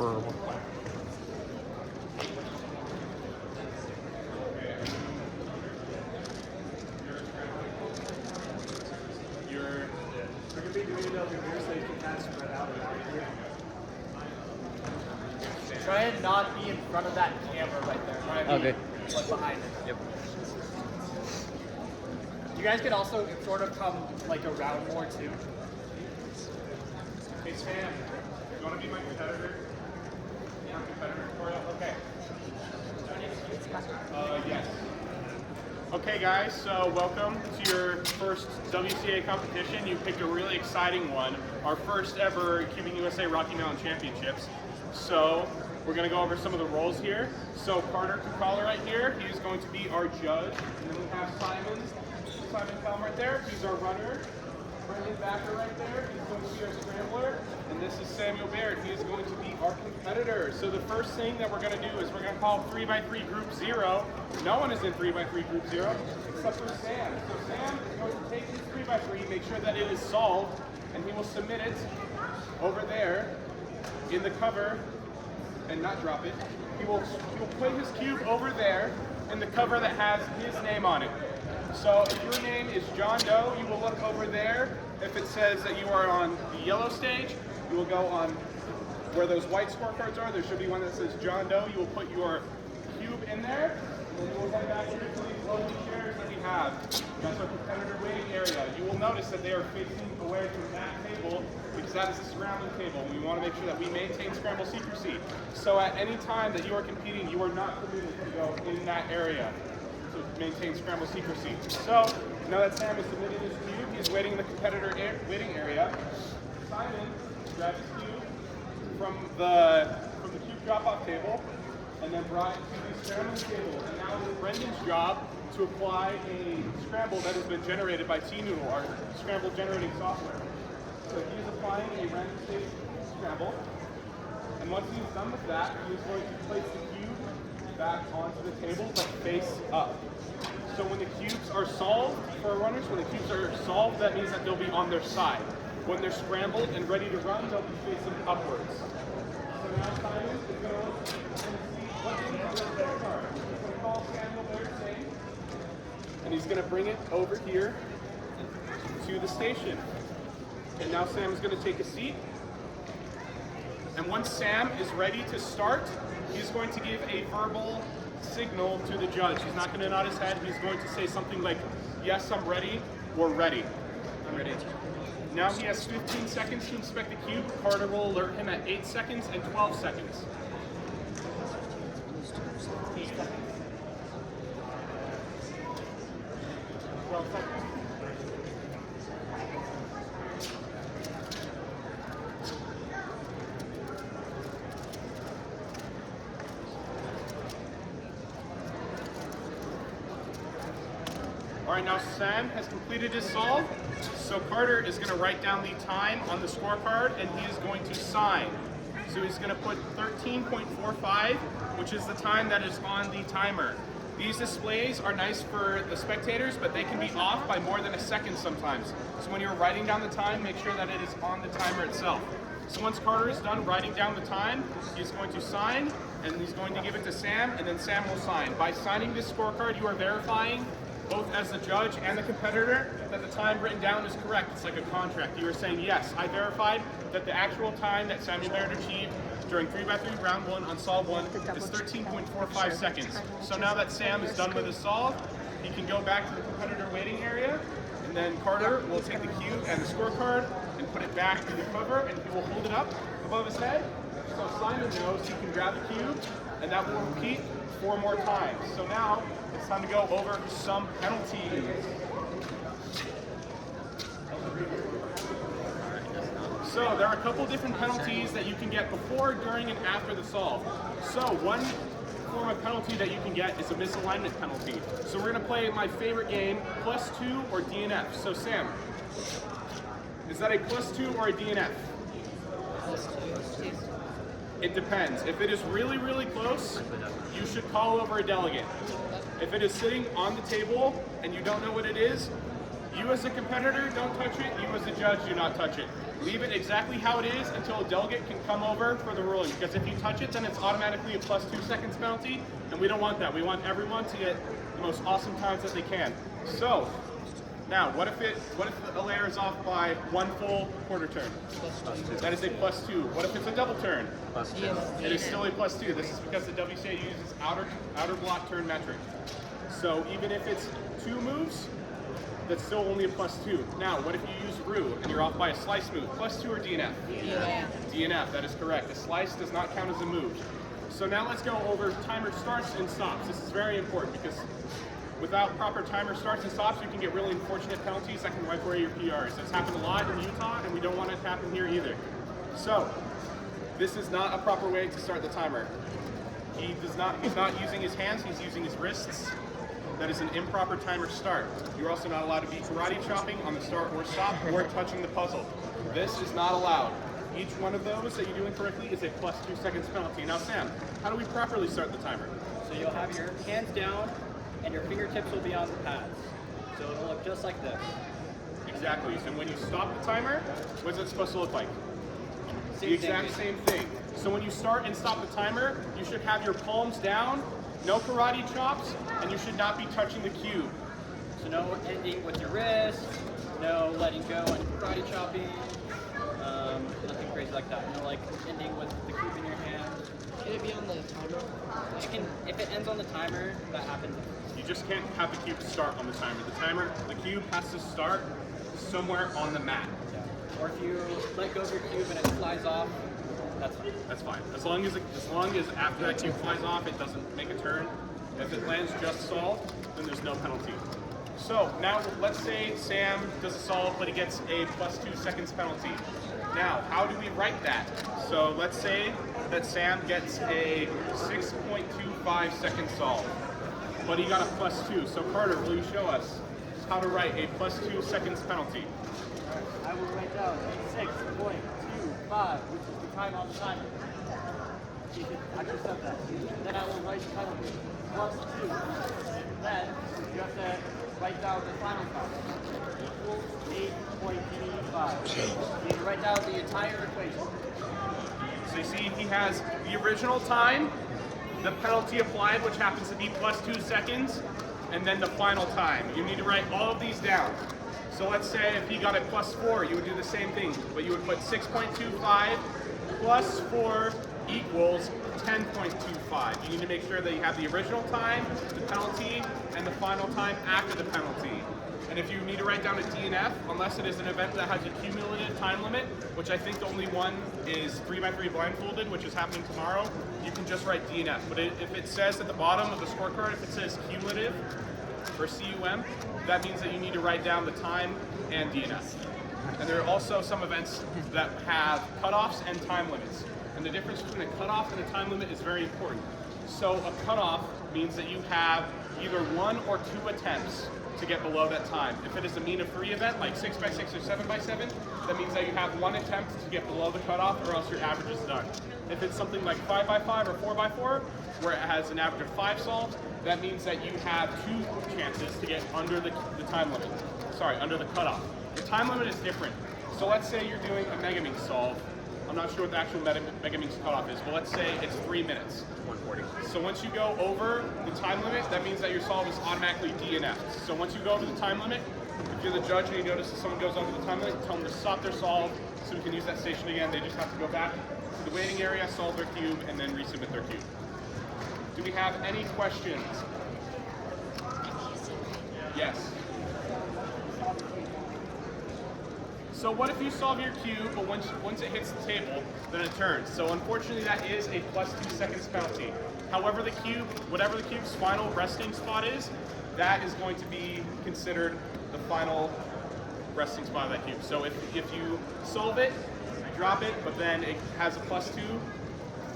for 1 point. You're going to be doing it over here so you can kind of spread out around here. Try and not be in front of that camera right there. Try and be like behind it. Yep. You guys can also sort of come like around more too. Hey Sam, you want to be my competitor? Yeah, competitor for you? Okay. Yes. Okay guys, so welcome to your first WCA competition. You picked a really exciting one, our first ever CubingUSA Rocky Mountain Championships. So we're going to go over some of the roles here. So Carter Kucala right here, he's going to be our judge. And then we have Simon Kelm right there, he's our runner. Brendan Backer right there, he's going to be our scrambler. And this is Samuel Baird, he is going to be our competitor. So the first thing that we're going to do is we're going to call 3x3 Group 0. No one is in 3x3 Group 0 except for Sam. So Sam is going to take his 3x3, make sure that it is solved, and he will submit it over there in the cover and not drop it. He will put his cube over there in the cover that has his name on it. So if your name is John Doe, you will look over there. If it says that you are on the yellow stage, you will go on where those white scorecards are. There should be one that says John Doe. You will put your cube in there, and then you will head back into these loading chairs that we have. That's our competitor waiting area. You will notice that they are facing away from that table because that is the scrambling table. We want to make sure that we maintain scramble secrecy. So at any time that you are competing, you are not permitted to go in that area to maintain scramble secrecy. So now that Sam has submitted his cube, he's waiting in the competitor waiting area. Simon grabbed his cube from the cube drop-off table and then brought it to the scrambling table. And now it is Brendan's job to apply a scramble that has been generated by T-Noodle, our scramble generating software. So he is applying a random state scramble. And once he's done with that, he is going to place the cube back onto the table, but face up. So when the cubes are solved for our runners, when the cubes are solved, that means that they'll be on their side. When they're scrambled and ready to run, they'll be facing upwards. So now Simon is going to look and see what is on the scorecard. He's going to call Samuel Baird's name, and he's going to bring it over here to the station. And now Sam is going to take a seat. And once Sam is ready to start, he's going to give a verbal signal to the judge. He's not going to nod his head. He's going to say something like, yes, I'm ready, or ready. I'm ready. Now he has 15 seconds to inspect the cube. Carter will alert him at 8 seconds and 12 seconds. 8 seconds. 12 seconds. All right, now Sam has completed his solve. So Carter is going to write down the time on the scorecard, and he is going to sign. So he's going to put 13.45, which is the time that is on the timer. These displays are nice for the spectators, but they can be off by more than a second sometimes. So when you're writing down the time, make sure that it is on the timer itself. So once Carter is done writing down the time, he's going to sign, and he's going to give it to Sam, and then Sam will sign. By signing this scorecard, you are verifying, both as the judge and the competitor, that the time written down is correct. It's like a contract. You are saying, yes, I verified that the actual time that Samuel Baird achieved during 3x3 round 1 on solve 1 is 13.45 seconds. So now that Sam is done with his solve, he can go back to the competitor waiting area, and then Carter will take the cube and the scorecard and put it back in the cover, and he will hold it up above his head. So Simon knows he can grab the cube, and that will repeat 4 more times. So now it's time to go over some penalties. So there are a couple different penalties that you can get before, during, and after the solve. So one form of penalty that you can get is a misalignment penalty. So we're going to play my favorite game, +2 or DNF. So Sam, is that a +2 or a DNF? It depends. If it is really, really close, you should call over a delegate. If it is sitting on the table and you don't know what it is, you as a competitor don't touch it, you as a judge do not touch it. Leave it exactly how it is until a delegate can come over for the ruling, because if you touch it, then it's automatically a +2 seconds penalty, and we don't want that. We want everyone to get the most awesome times that they can. So, now, what if a layer is off by 1 full quarter turn? That is a +2. What if it's a double turn? +2. It is still a +2. This is because the WCA uses outer block turn metric. So even if it's 2 moves, that's still only a +2. Now, what if you use Rue and you're off by a slice move? +2 or DNF? DNF. DNF, that is correct. The slice does not count as a move. So now let's go over timer starts and stops. This is very important because without proper timer starts and stops, you can get really unfortunate penalties that can wipe away your PRs. It's happened a lot in Utah, and we don't want it to happen here either. So, this is not a proper way to start the timer. He's not using his hands, he's using his wrists. That is an improper timer start. You're also not allowed to be karate chopping on the start or stop or touching the puzzle. This is not allowed. Each one of those that you do incorrectly is a +2 seconds penalty. Now Sam, how do we properly start the timer? So you'll have your hands down and your fingertips will be on the pads. So it'll look just like this. Exactly. So when you stop the timer, what is it supposed to look like? The exact same thing. So when you start and stop the timer, you should have your palms down, no karate chops, and you should not be touching the cube. So no ending with your wrist, no letting go and karate chopping, nothing crazy like that. No like ending with the cube in your hand. Can it be on the timer? If it ends on the timer, that happens. You just can't have the cube start on the timer. The cube has to start somewhere on the mat. Yeah. Or if you let go of your cube and it flies off, that's fine. That's fine. As long as after that cube flies off, it doesn't make a turn. If it lands just solved, then there's no penalty. So now let's say Sam does a solve, but he gets a +2 seconds penalty. Now, how do we write that? So let's say that Sam gets a 6.25 second solve, but he got a +2. So Carter, will you show us how to write a +2 seconds penalty? I will write down 6.25, which is the time on the timer. I just said that. Then I will write the penalty +2. Then you have to write down the final time. Equals 8.25. You need to write down the entire equation. So you see he has the original time, the penalty applied, which happens to be +2 seconds, and then the final time. You need to write all of these down. So let's say if he got a +4, you would do the same thing, but you would put 6.25 plus 4 equals 10.25. You need to make sure that you have the original time, the penalty, and the final time after the penalty. And if you need to write down a DNF, unless it is an event that has a cumulative time limit, which I think the only one is 3x3 blindfolded, which is happening tomorrow, you can just write DNF. But if it says at the bottom of the scorecard, if it says cumulative, or CUM, that means that you need to write down the time and DNF. And there are also some events that have cutoffs and time limits. And the difference between a cutoff and a time limit is very important. So a cutoff means that you have either 1 or 2 attempts to get below that time. If it is a mean of 3 event, like 6x6 or 7x7, that means that you have 1 attempt to get below the cutoff, or else your average is done. If it's something like 5x5 or 4x4, where it has an average of 5 solves, that means that you have 2 chances to get under the time limit. Sorry, under the cutoff. The time limit is different. So let's say you're doing a Megaminx solve. I'm not sure what the actual Megaminx cutoff is, but let's say it's 3 minutes. 140. So once you go over the time limit, that means that your solve is automatically DNF'd. So once you go over the time limit, if you're the judge and you notice that someone goes over the time limit, tell them to stop their solve so we can use that station again. They just have to go back to the waiting area, solve their cube, and then resubmit their cube. Do we have any questions? Yes. So what if you solve your cube, but once it hits the table, then it turns? So unfortunately, that is a +2 seconds penalty. However, the cube, whatever the cube's final resting spot is, that is going to be considered the final resting spot of that cube. So if you solve it, you drop it, but then it has a +2,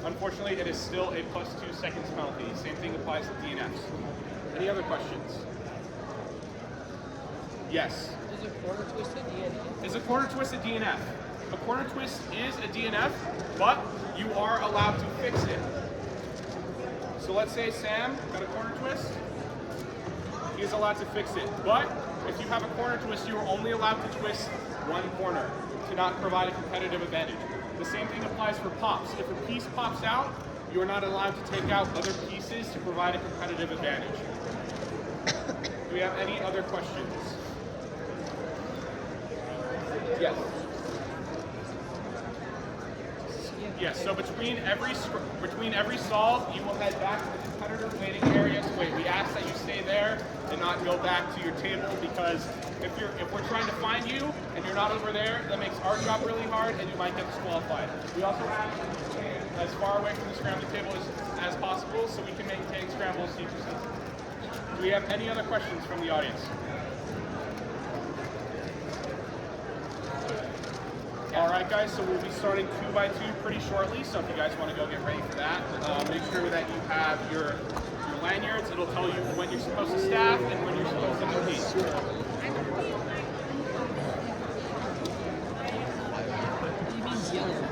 unfortunately, it is still a +2 seconds penalty. Same thing applies to DNFs. Any other questions? Yes. Is a corner twist a DNF? Is a corner twist a DNF? A corner twist is a DNF, but you are allowed to fix it. So let's say Sam got a corner twist. He is allowed to fix it. But if you have a corner twist, you are only allowed to twist one corner. to not provide a competitive advantage. The same thing applies for pops. If a piece pops out, you are not allowed to take out other pieces to provide a competitive advantage. Do we have any other questions? Yes. Yes, so between every solve, you will head back to the competitor waiting area to wait. We ask that you stay there and not go back to your table, because if we're trying to find you and you're not over there, that makes our job really hard and you might get disqualified. We also ask that you stay as far away from the scrambling table as possible so we can maintain scramble secrecy. Do we have any other questions from the audience? All right, guys, so we'll be starting 2 by 2 pretty shortly, so if you guys want to go get ready for that, make sure that you have your lanyards. It'll tell you when you're supposed to staff and when you're supposed to compete.